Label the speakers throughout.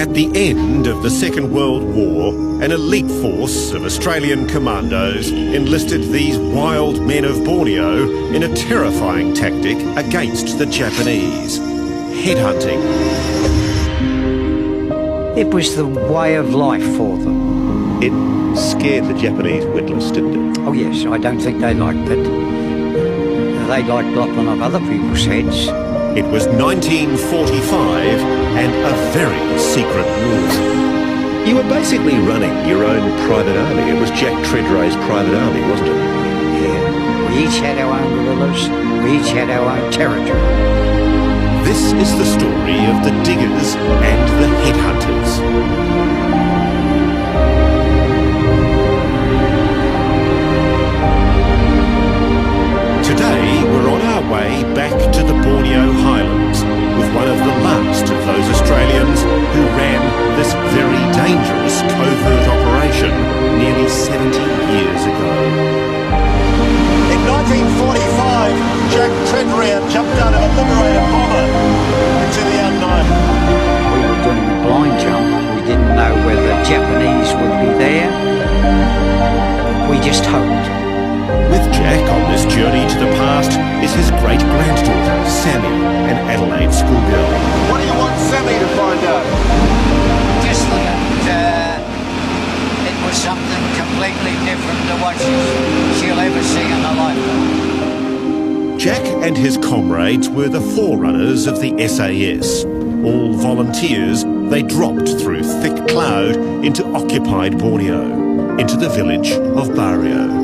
Speaker 1: At the end of the Second World War, an elite force of Australian commandos enlisted these wild men of Borneo in a terrifying tactic against the Japanese: headhunting.
Speaker 2: It was the way of life for them.
Speaker 1: It scared the Japanese witless, didn't it?
Speaker 2: Oh yes, I don't think they liked it. They liked lopping off other people's heads.
Speaker 1: It was 1945 and a very secret war. You were basically running your own private army. It was Jack Tredrea's private army, wasn't it?
Speaker 2: Yeah, we each had our own guerrillas, we each had our own territory.
Speaker 1: This is the story of the diggers and the headhunters. Today, we're on our way back to the Borneo Highlands with one of the last of those Australians who ran this very dangerous covert operation nearly 70 years ago.
Speaker 3: In 1945, Jack Tredrea jumped out of a Liberator bomber into the unknown.
Speaker 2: We were doing a blind jump. We didn't know whether the Japanese would be there. We just hoped.
Speaker 1: With Jack on this journey to the past is his great-granddaughter, Sammy, an Adelaide schoolgirl.
Speaker 3: What do you want Sammy to find out?
Speaker 2: Just that it was something completely different to what she'll ever see in her lifetime.
Speaker 1: Jack and his comrades were the forerunners of the SAS. All volunteers, they dropped through thick cloud into occupied Borneo, into the village of Borneo.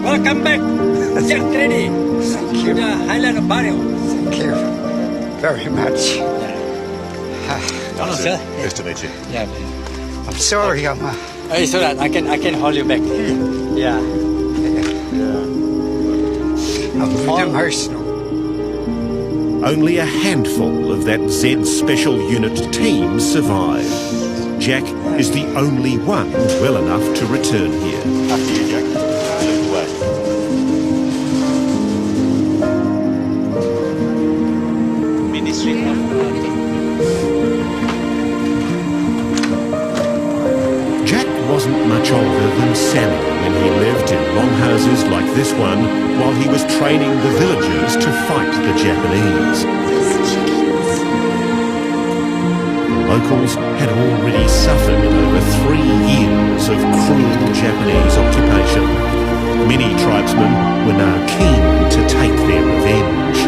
Speaker 4: Welcome back, Jack Treddy.
Speaker 2: Thank you.
Speaker 4: To the Highland of Borneo.
Speaker 2: Thank you very much.
Speaker 4: Hello, sir.
Speaker 1: Nice to meet you.
Speaker 4: Yeah.
Speaker 2: I'm sorry,
Speaker 4: It's all right. I can hold you back. Yeah.
Speaker 2: I'm very emotional.
Speaker 1: Only a handful of that Z Special Unit team survived. Jack is the only one well enough to return here.
Speaker 3: After you, Jack. Lead the way.
Speaker 4: Ministry.
Speaker 1: Jack wasn't much older than Sammy when he lived in longhouses like this one while he was training the villagers to fight the Japanese. The locals had already suffered over 3 years of cruel Japanese occupation. Many tribesmen were now keen to take their revenge.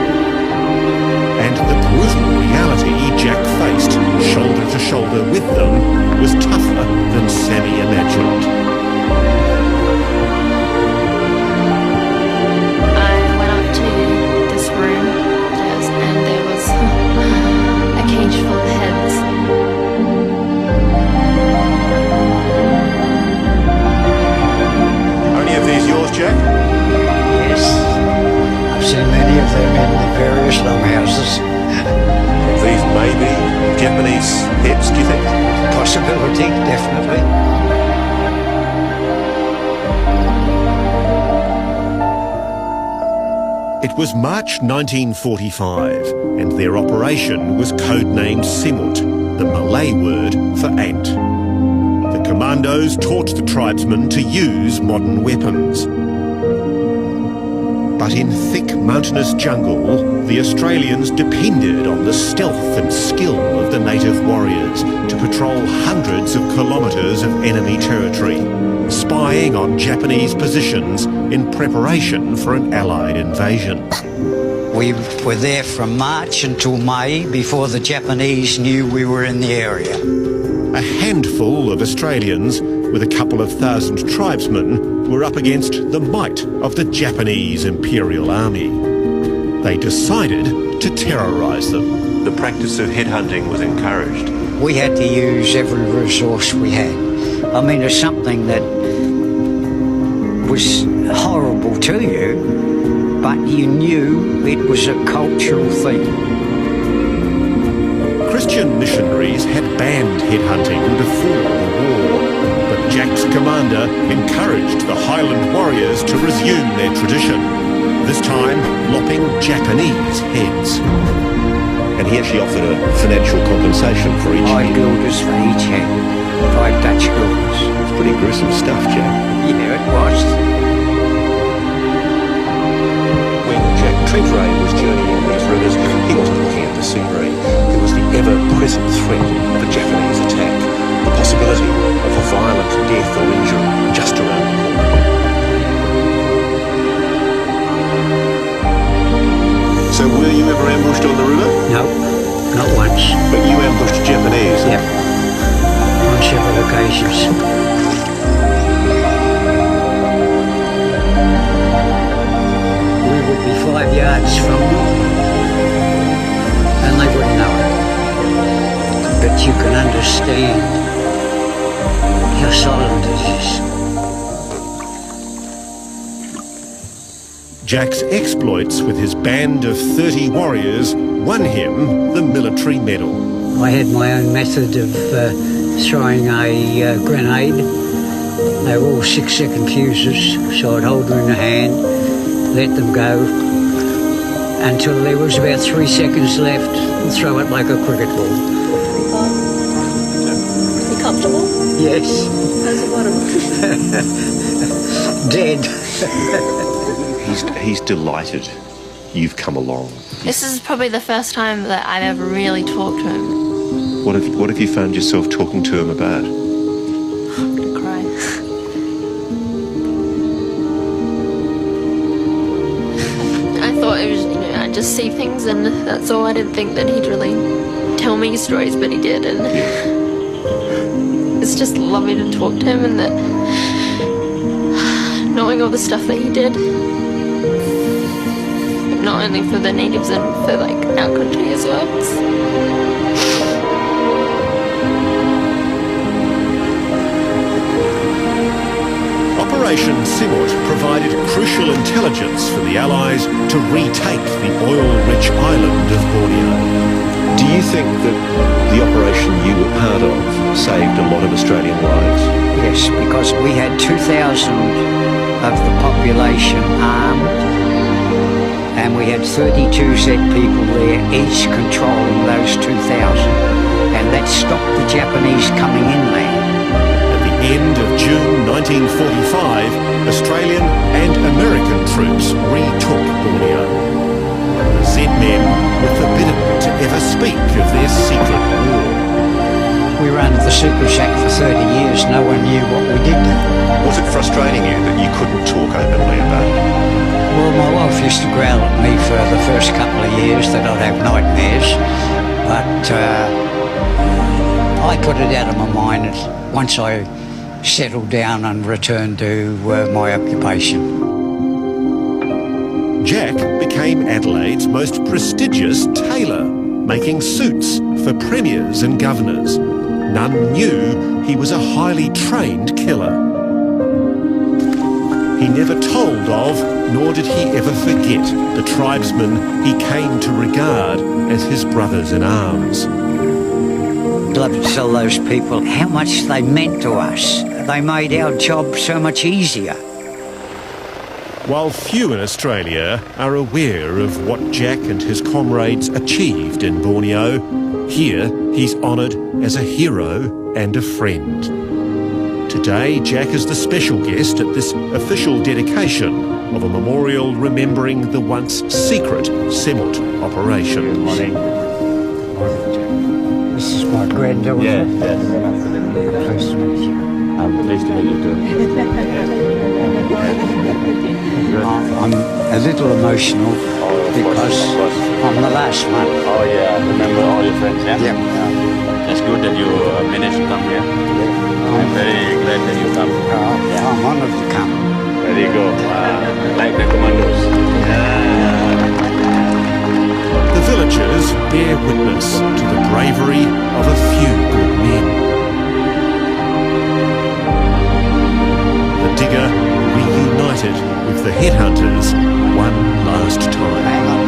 Speaker 1: And the brutal reality Jack faced, shoulder to shoulder with them, was tougher than Sammy imagined.
Speaker 5: I went up to this room, and there was a cage full of heads.
Speaker 3: Are any of these yours, Jack?
Speaker 2: Yes. I've seen many of them in the various longhouses.
Speaker 3: These may be Japanese heads, do you think?
Speaker 2: Possibility, definitely.
Speaker 1: It was March 1945, and their operation was codenamed Simut, the Malay word for ant. The commandos taught the tribesmen to use modern weapons. But in thick mountainous jungle, the Australians depended on the stealth and skill of the native warriors to patrol hundreds of kilometres of enemy territory, spying on Japanese positions in preparation for an Allied invasion.
Speaker 2: We were there from March until May before the Japanese knew we were in the area.
Speaker 1: A handful of Australians, with a couple of thousand tribesmen, were up against the might of the Japanese Imperial Army. They decided to terrorise them.
Speaker 3: The practice of headhunting was encouraged.
Speaker 2: We had to use every resource we had. I mean, it's something that was horrible to you, but you knew it was a cultural thing.
Speaker 1: Christian missionaries had banned headhunting before the war, but Jack's commander encouraged the Highland warriors to resume their tradition. this time lopping Japanese heads.
Speaker 6: And he actually offered a financial compensation for each
Speaker 7: 5
Speaker 6: head.
Speaker 7: guilders for each head. 5 Dutch guilders.
Speaker 6: It's pretty gruesome stuff, Jack.
Speaker 7: Yeah, it was.
Speaker 6: When Jack Treadray was journeying these rivers, he wasn't looking at the scenery. There was the ever-present threat of a Japanese attack, the possibility of a violent death or injury just around the corner. So were you ever ambushed on the river?
Speaker 7: No, not once.
Speaker 6: But you ambushed Japanese?
Speaker 7: Yep. On several occasions. We would be 5 yards from them, and they wouldn't know it. But you can understand how silent it is.
Speaker 1: Jack's exploits with his band of 30 warriors won him the military medal.
Speaker 7: I had my own method of throwing a grenade. They were all 6-second fuses, so I'd hold them in the hand, let them go until there was about 3 seconds left and throw it like a cricket ball.
Speaker 5: You comfortable?
Speaker 7: Yes.
Speaker 5: How's the bottom?
Speaker 7: Dead.
Speaker 6: He's delighted you've come along.
Speaker 5: This is probably the first time that I've ever really talked to him.
Speaker 6: What have you found yourself talking to him about?
Speaker 5: I'm gonna cry. I thought it was, I'd just see things and that's all. I didn't think that he'd really tell me stories, but he did. And it's just lovely to talk to him and that knowing all the stuff that he did. Not only for the natives and for like our country as well.
Speaker 1: Operation Simut provided crucial intelligence for the Allies to retake the oil-rich island of Borneo.
Speaker 6: Do you think that the operation you were part of saved a lot of Australian lives?
Speaker 7: Yes, because we had 2,000 of the population armed, and we had 32 Z people there, each controlling those 2,000, and that stopped the Japanese coming inland.
Speaker 1: At the end of June 1945, Australian and American troops retook Borneo. The Z-men were forbidden to ever speak of their secret war.
Speaker 7: We were under the super sack for 30 years. No one knew what we did.
Speaker 6: Was it frustrating you that you couldn't talk openly about it?
Speaker 7: Well, my wife used to growl at me for the first couple of years that I'd have nightmares, but I put it out of my mind once I settled down and returned to my occupation.
Speaker 1: Jack became Adelaide's most prestigious tailor, making suits for premiers and governors. None knew he was a highly trained killer. He never told of, nor did he ever forget, the tribesmen he came to regard as his brothers in arms.
Speaker 7: I'd love to tell those people how much they meant to us. They made our job so much easier.
Speaker 1: While few in Australia are aware of what Jack and his comrades achieved in Borneo, here he's honoured as a hero and a friend. Today, Jack is the special guest at this official dedication of a memorial remembering the once secret Simut operation.
Speaker 4: Good morning.
Speaker 7: This is my granddaughter.
Speaker 4: Yes.
Speaker 7: Pleased to meet you.
Speaker 4: I'm pleased to meet you too.
Speaker 7: I'm a little emotional because I'm the last one.
Speaker 4: Oh yeah, remember all your friends, yeah?
Speaker 7: Yep.
Speaker 4: That's good that you managed to come here. I'm very glad that you come.
Speaker 7: I'm honoured to come.
Speaker 4: There you go. Like the commandos. Yeah.
Speaker 1: The villagers bear witness to the bravery of a few good men. The digger reunited with the headhunters one last time.
Speaker 7: Hang on.